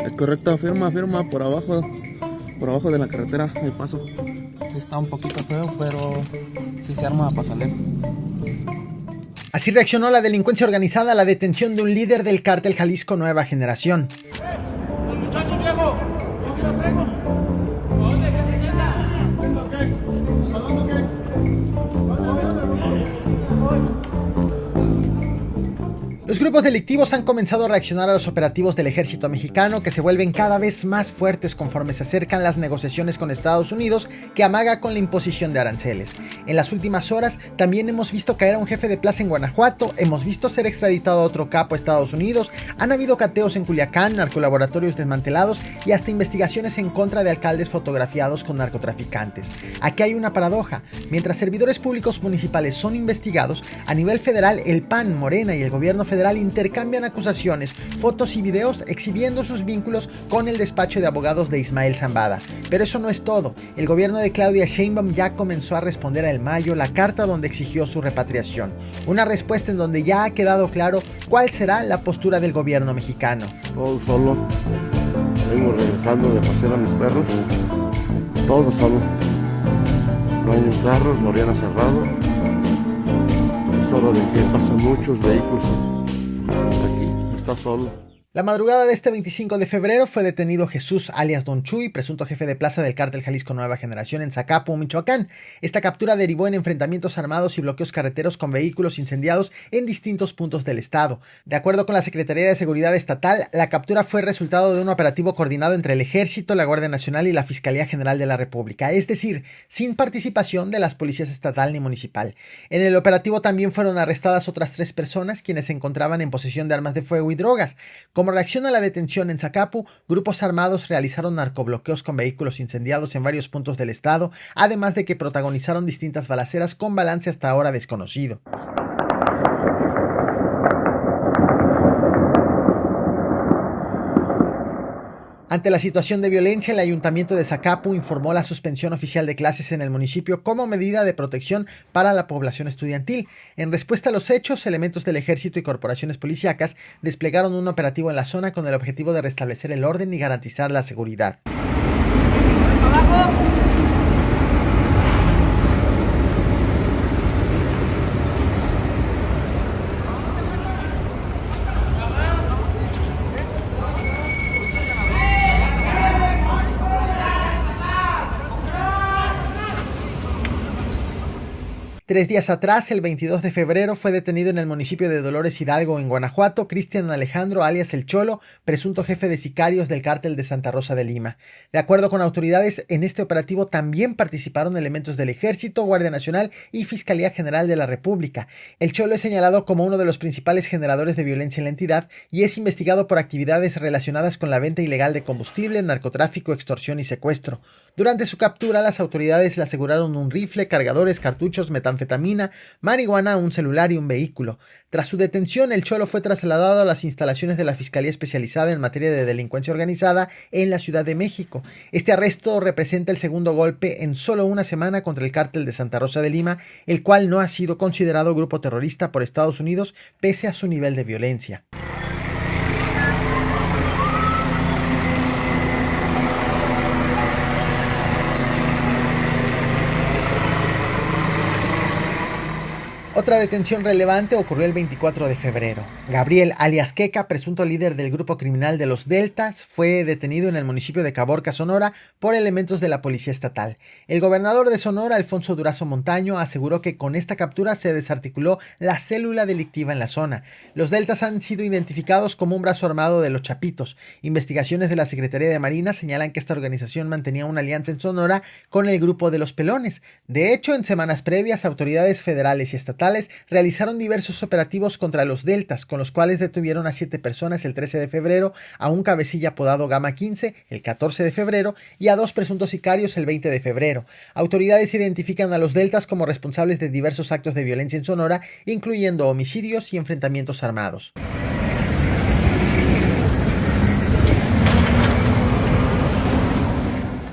Es correcto, firma por abajo de la carretera, el paso. Sí está un poquito feo, pero sí se arma para salir. Así reaccionó la delincuencia organizada a la detención de un líder del cártel Jalisco Nueva Generación. ¡El muchacho viejo! ¡No me lo traigo! ¿Dónde se Los grupos delictivos han comenzado a reaccionar a los operativos del ejército mexicano, que se vuelven cada vez más fuertes conforme se acercan las negociaciones con Estados Unidos, que amaga con la imposición de aranceles. En las últimas horas también hemos visto caer a un jefe de plaza en Guanajuato, hemos visto ser extraditado a otro capo a Estados Unidos, han habido cateos en Culiacán, narcolaboratorios desmantelados y hasta investigaciones en contra de alcaldes fotografiados con narcotraficantes. Aquí hay una paradoja: mientras servidores públicos municipales son investigados, a nivel federal el PAN, Morena y el gobierno federal intercambian acusaciones, fotos y videos exhibiendo sus vínculos con el despacho de abogados de Ismael Zambada. Pero eso no es todo. El gobierno de Claudia Sheinbaum ya comenzó a responder en mayo la carta donde exigió su repatriación. Una respuesta en donde ya ha quedado claro cuál será la postura del gobierno mexicano. Todo solo, vengo regresando de pasear a mis perros, todo solo. No hay un carro, Soriana cerrado. Es hora de que pasen muchos vehículos. Aquí está solo. La madrugada de este 25 de febrero fue detenido Jesús alias Don Chuy, presunto jefe de plaza del cártel Jalisco Nueva Generación en Zacapu, Michoacán. Esta captura derivó en enfrentamientos armados y bloqueos carreteros con vehículos incendiados en distintos puntos del estado. De acuerdo con la Secretaría de Seguridad Estatal, la captura fue resultado de un operativo coordinado entre el Ejército, la Guardia Nacional y la Fiscalía General de la República, es decir, sin participación de las policías estatal ni municipal. En el operativo también fueron arrestadas otras 3 personas quienes se encontraban en posesión de armas de fuego y drogas. Como reacción a la detención en Zacapu, grupos armados realizaron narcobloqueos con vehículos incendiados en varios puntos del estado, además de que protagonizaron distintas balaceras con balance hasta ahora desconocido. Ante la situación de violencia, el Ayuntamiento de Zacapu informó la suspensión oficial de clases en el municipio como medida de protección para la población estudiantil. En respuesta a los hechos, elementos del ejército y corporaciones policíacas desplegaron un operativo en la zona con el objetivo de restablecer el orden y garantizar la seguridad. ¡Abajo! 3 días atrás, el 22 de febrero, fue detenido en el municipio de Dolores Hidalgo, en Guanajuato, Cristian Alejandro, alias El Cholo, presunto jefe de sicarios del cártel de Santa Rosa de Lima. De acuerdo con autoridades, en este operativo también participaron elementos del Ejército, Guardia Nacional y Fiscalía General de la República. El Cholo es señalado como uno de los principales generadores de violencia en la entidad y es investigado por actividades relacionadas con la venta ilegal de combustible, narcotráfico, extorsión y secuestro. Durante su captura, las autoridades le aseguraron un rifle, cargadores, cartuchos, metanfetamina, marihuana, un celular y un vehículo. Tras su detención, el Cholo fue trasladado a las instalaciones de la Fiscalía Especializada en Materia de Delincuencia Organizada en la Ciudad de México. Este arresto representa el segundo golpe en solo una semana contra el cártel de Santa Rosa de Lima, el cual no ha sido considerado grupo terrorista por Estados Unidos pese a su nivel de violencia. Otra detención relevante ocurrió el 24 de febrero. Gabriel, alias Queca, presunto líder del grupo criminal de los Deltas, fue detenido en el municipio de Caborca, Sonora, por elementos de la policía estatal. El gobernador de Sonora, Alfonso Durazo Montaño, aseguró que con esta captura se desarticuló la célula delictiva en la zona. Los Deltas han sido identificados como un brazo armado de los Chapitos. Investigaciones de la Secretaría de Marina señalan que esta organización mantenía una alianza en Sonora con el grupo de los Pelones. De hecho, en semanas previas, autoridades federales y estatales realizaron diversos operativos contra los Deltas, con los cuales detuvieron a 7 personas el 13 de febrero, a un cabecilla apodado Gama 15 el 14 de febrero y a 2 presuntos sicarios el 20 de febrero. Autoridades identifican a los Deltas como responsables de diversos actos de violencia en Sonora, incluyendo homicidios y enfrentamientos armados.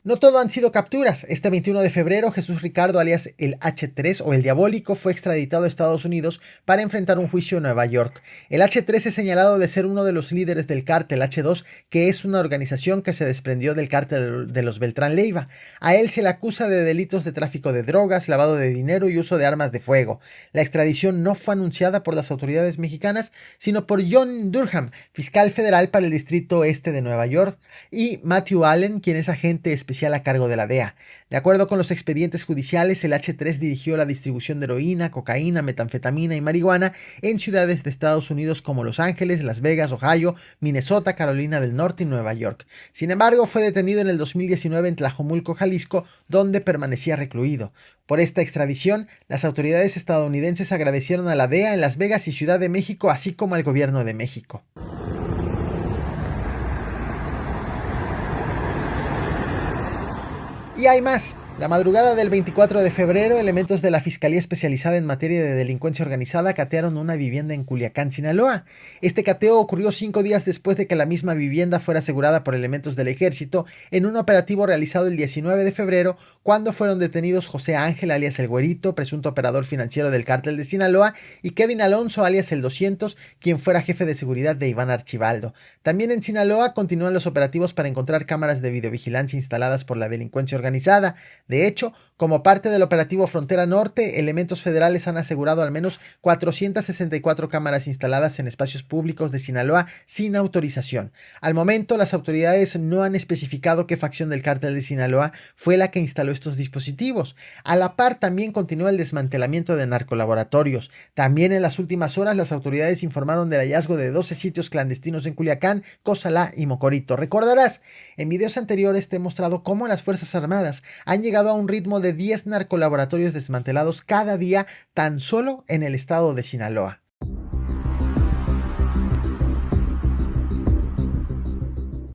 No todo han sido capturas. Este 21 de febrero, Jesús Ricardo, alias el H3 o el Diabólico, fue extraditado a Estados Unidos para enfrentar un juicio en Nueva York. El H3 es señalado de ser uno de los líderes del cártel H2, que es una organización que se desprendió del cártel de los Beltrán Leiva. A él se le acusa de delitos de tráfico de drogas, lavado de dinero y uso de armas de fuego. La extradición no fue anunciada por las autoridades mexicanas, sino por John Durham, fiscal federal para el Distrito Este de Nueva York, y Matthew Allen, quien es agente especial a cargo de la DEA. De acuerdo con los expedientes judiciales, el H3 dirigió la distribución de heroína, cocaína, metanfetamina y marihuana en ciudades de Estados Unidos como Los Ángeles, Las Vegas, Ohio, Minnesota, Carolina del Norte y Nueva York. Sin embargo, fue detenido en el 2019 en Tlajomulco, Jalisco, donde permanecía recluido. Por esta extradición, las autoridades estadounidenses agradecieron a la DEA en Las Vegas y Ciudad de México, así como al gobierno de México. Y hay más. La madrugada del 24 de febrero, elementos de la Fiscalía Especializada en Materia de Delincuencia Organizada catearon una vivienda en Culiacán, Sinaloa. Este cateo ocurrió 5 días después de que la misma vivienda fuera asegurada por elementos del Ejército en un operativo realizado el 19 de febrero, cuando fueron detenidos José Ángel, alias El Güerito, presunto operador financiero del cártel de Sinaloa, y Kevin Alonso, alias El 200, quien fuera jefe de seguridad de Iván Archibaldo. También en Sinaloa continúan los operativos para encontrar cámaras de videovigilancia instaladas por la delincuencia organizada. De hecho, como parte del operativo Frontera Norte, elementos federales han asegurado al menos 464 cámaras instaladas en espacios públicos de Sinaloa sin autorización. Al momento, las autoridades no han especificado qué facción del cártel de Sinaloa fue la que instaló estos dispositivos. A la par, también continúa el desmantelamiento de narcolaboratorios. También en las últimas horas, las autoridades informaron del hallazgo de 12 sitios clandestinos en Culiacán, Cozalá y Mocorito. Recordarás, en videos anteriores te he mostrado cómo las Fuerzas Armadas han llegado a un ritmo de 10 narcolaboratorios desmantelados cada día tan solo en el estado de Sinaloa.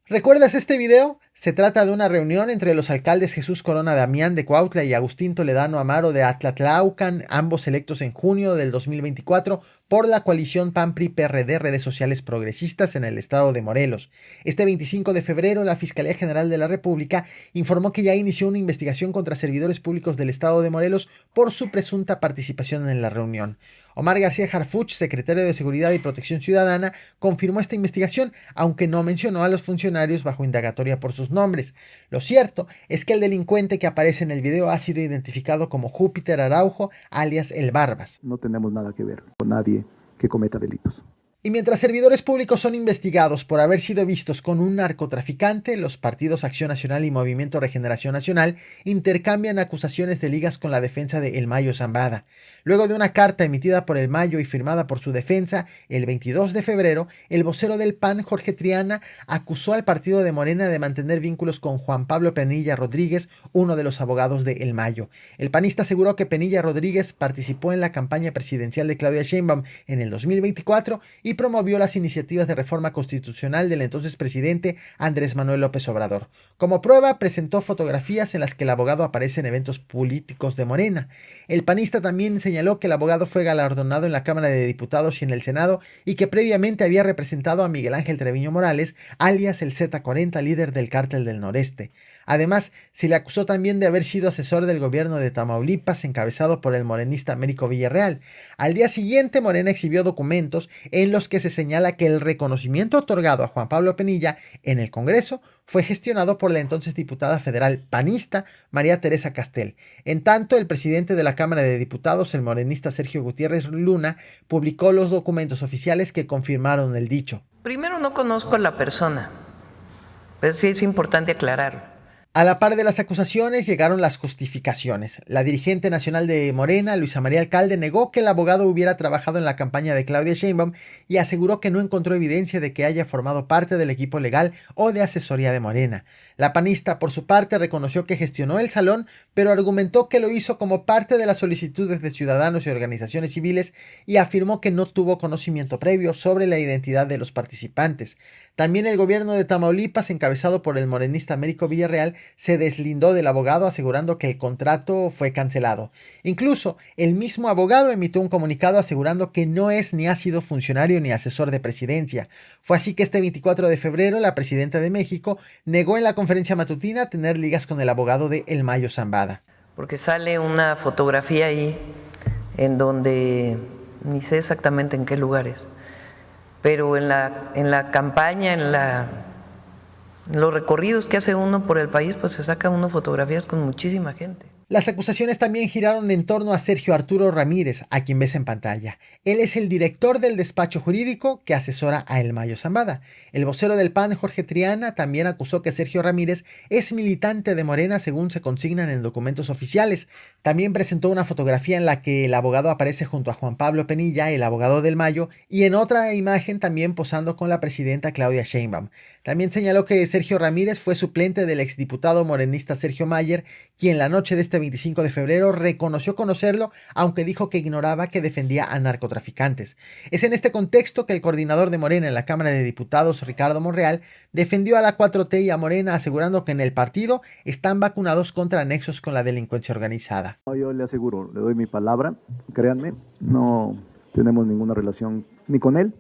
¿Recuerdas este video? Se trata de una reunión entre los alcaldes Jesús Corona Damián de Cuautla y Agustín Toledano Amaro de Atlatlaucan, ambos electos en junio del 2024 por la coalición PAN-PRI-PRD Redes Sociales Progresistas en el estado de Morelos. Este 25 de febrero, la Fiscalía General de la República informó que ya inició una investigación contra servidores públicos del estado de Morelos por su presunta participación en la reunión. Omar García Harfuch, secretario de Seguridad y Protección Ciudadana, confirmó esta investigación, aunque no mencionó a los funcionarios bajo indagatoria por sus nombres. Lo cierto es que el delincuente que aparece en el video ha sido identificado como Júpiter Araujo, alias El Barbas. No tenemos nada que ver con nadie que cometa delitos. Y mientras servidores públicos son investigados por haber sido vistos con un narcotraficante, los partidos Acción Nacional y Movimiento Regeneración Nacional intercambian acusaciones de ligas con la defensa de El Mayo Zambada. Luego de una carta emitida por El Mayo y firmada por su defensa, el 22 de febrero, el vocero del PAN, Jorge Triana, acusó al partido de Morena de mantener vínculos con Juan Pablo Penilla Rodríguez, uno de los abogados de El Mayo. El panista aseguró que Penilla Rodríguez participó en la campaña presidencial de Claudia Sheinbaum en el 2024 y promovió las iniciativas de reforma constitucional del entonces presidente Andrés Manuel López Obrador. Como prueba, presentó fotografías en las que el abogado aparece en eventos políticos de Morena. El panista también señaló que el abogado fue galardonado en la Cámara de Diputados y en el Senado y que previamente había representado a Miguel Ángel Treviño Morales, alias el Z40, líder del Cártel del Noreste. Además, se le acusó también de haber sido asesor del gobierno de Tamaulipas, encabezado por el morenista Américo Villarreal. Al día siguiente, Morena exhibió documentos en los que se señala que el reconocimiento otorgado a Juan Pablo Penilla en el Congreso fue gestionado por la entonces diputada federal panista María Teresa Castel. En tanto, el presidente de la Cámara de Diputados, el morenista Sergio Gutiérrez Luna, publicó los documentos oficiales que confirmaron el dicho. Primero, no conozco a la persona, pero sí es importante aclararlo. A la par de las acusaciones llegaron las justificaciones. La dirigente nacional de Morena, Luisa María Alcalde, negó que el abogado hubiera trabajado en la campaña de Claudia Sheinbaum y aseguró que no encontró evidencia de que haya formado parte del equipo legal o de asesoría de Morena. La panista, por su parte, reconoció que gestionó el salón, pero argumentó que lo hizo como parte de las solicitudes de ciudadanos y organizaciones civiles y afirmó que no tuvo conocimiento previo sobre la identidad de los participantes. También el gobierno de Tamaulipas, encabezado por el morenista Américo Villarreal, se deslindó del abogado asegurando que el contrato fue cancelado. Incluso el mismo abogado emitió un comunicado asegurando que no es ni ha sido funcionario ni asesor de presidencia. Fue así que este 24 de febrero la presidenta de México negó en la conferencia matutina tener ligas con el abogado de El Mayo Zambada. Porque sale una fotografía ahí en donde ni sé exactamente en qué lugares, pero en la campaña, en los recorridos que hace uno por el país, pues se saca uno fotografías con muchísima gente. Las acusaciones también giraron en torno a Sergio Arturo Ramírez, a quien ves en pantalla. Él es el director del despacho jurídico que asesora a El Mayo Zambada. El vocero del PAN, Jorge Triana, también acusó que Sergio Ramírez es militante de Morena según se consignan en documentos oficiales. También presentó una fotografía en la que el abogado aparece junto a Juan Pablo Penilla, el abogado del Mayo, y en otra imagen también posando con la presidenta Claudia Sheinbaum. También señaló que Sergio Ramírez fue suplente del exdiputado morenista Sergio Mayer, quien la noche de este 25 de febrero reconoció conocerlo, aunque dijo que ignoraba que defendía a narcotraficantes. Es en este contexto que el coordinador de Morena en la Cámara de Diputados, Ricardo Monreal, defendió a la 4T y a Morena asegurando que en el partido están vacunados contra nexos con la delincuencia organizada. Yo le aseguro, le doy mi palabra, créanme, no tenemos ninguna relación ni con él,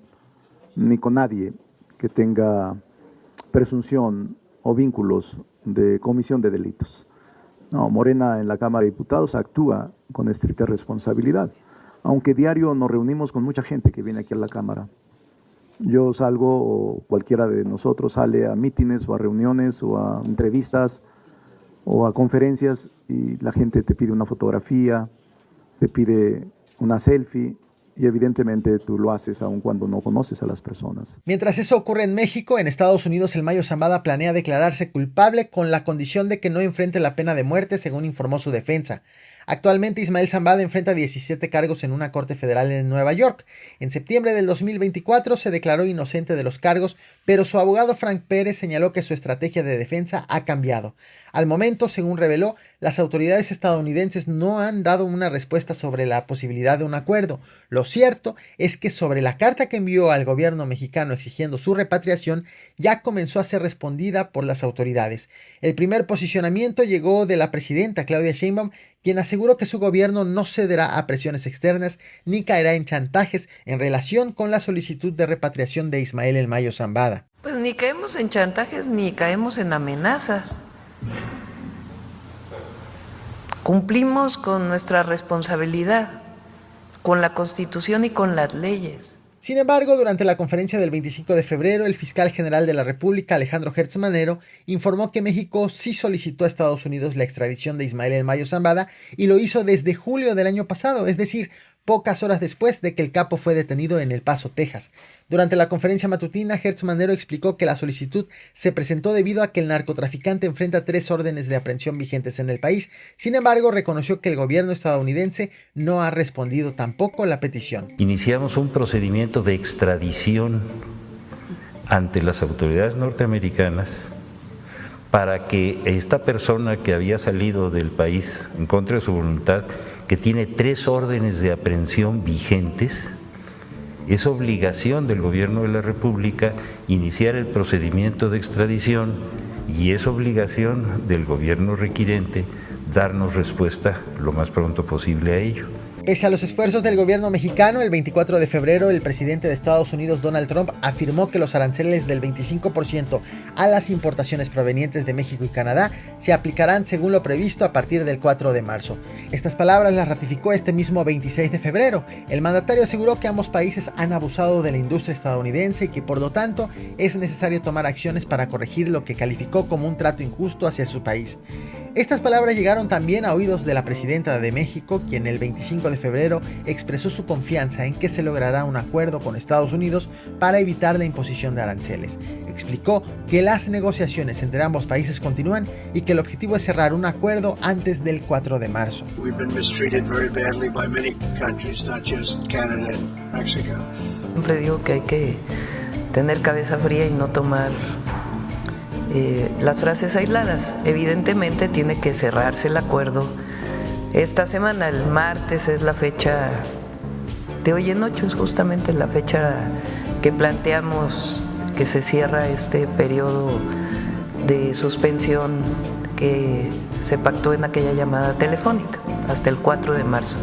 ni con nadie que tenga presunción o vínculos de comisión de delitos. No, Morena en la Cámara de Diputados actúa con estricta responsabilidad, aunque diario nos reunimos con mucha gente que viene aquí a la Cámara. Yo salgo, o cualquiera de nosotros sale a mítines o a reuniones o a entrevistas o a conferencias y la gente te pide una fotografía, te pide una selfie. Y evidentemente tú lo haces aun cuando no conoces a las personas. Mientras eso ocurre en México, en Estados Unidos El Mayo Zambada planea declararse culpable con la condición de que no enfrente la pena de muerte, según informó su defensa. Actualmente Ismael Zambada enfrenta 17 cargos en una corte federal en Nueva York. En septiembre del 2024 se declaró inocente de los cargos, pero su abogado Frank Pérez señaló que su estrategia de defensa ha cambiado. Al momento, según reveló, las autoridades estadounidenses no han dado una respuesta sobre la posibilidad de un acuerdo. Lo cierto es que sobre la carta que envió al gobierno mexicano exigiendo su repatriación, ya comenzó a ser respondida por las autoridades. El primer posicionamiento llegó de la presidenta Claudia Sheinbaum, quien aseguró que su gobierno no cederá a presiones externas ni caerá en chantajes en relación con la solicitud de repatriación de Ismael El Mayo Zambada. Pues ni caemos en chantajes ni caemos en amenazas. Cumplimos con nuestra responsabilidad, con la Constitución y con las leyes. Sin embargo, durante la conferencia del 25 de febrero, el fiscal general de la República, Alejandro Gertz Manero, informó que México sí solicitó a Estados Unidos la extradición de Ismael El Mayo Zambada y lo hizo desde julio del año pasado, es decir, pocas horas después de que el capo fue detenido en El Paso, Texas. Durante la conferencia matutina, Gertz Manero explicó que la solicitud se presentó debido a que el narcotraficante enfrenta 3 órdenes de aprehensión vigentes en el país. Sin embargo, reconoció que el gobierno estadounidense no ha respondido tampoco la petición. Iniciamos un procedimiento de extradición ante las autoridades norteamericanas para que esta persona que había salido del país en contra de su voluntad, que tiene 3 órdenes de aprehensión vigentes, es obligación del gobierno de la República iniciar el procedimiento de extradición y es obligación del gobierno requirente darnos respuesta lo más pronto posible a ello. Pese a los esfuerzos del gobierno mexicano, el 24 de febrero el presidente de Estados Unidos, Donald Trump, afirmó que los aranceles del 25% a las importaciones provenientes de México y Canadá se aplicarán según lo previsto a partir del 4 de marzo. Estas palabras las ratificó este mismo 26 de febrero. El mandatario aseguró que ambos países han abusado de la industria estadounidense y que por lo tanto es necesario tomar acciones para corregir lo que calificó como un trato injusto hacia su país. Estas palabras llegaron también a oídos de la presidenta de México, quien el 25 de febrero expresó su confianza en que se logrará un acuerdo con Estados Unidos para evitar la imposición de aranceles. Explicó que las negociaciones entre ambos países continúan y que el objetivo es cerrar un acuerdo antes del 4 de marzo. Siempre digo que hay que tener cabeza fría y no tomar las frases aisladas. Evidentemente tiene que cerrarse el acuerdo esta semana. El martes es la fecha de hoy en 8, es justamente la fecha que planteamos que se cierra este periodo de suspensión que se pactó en aquella llamada telefónica, hasta el 4 de marzo.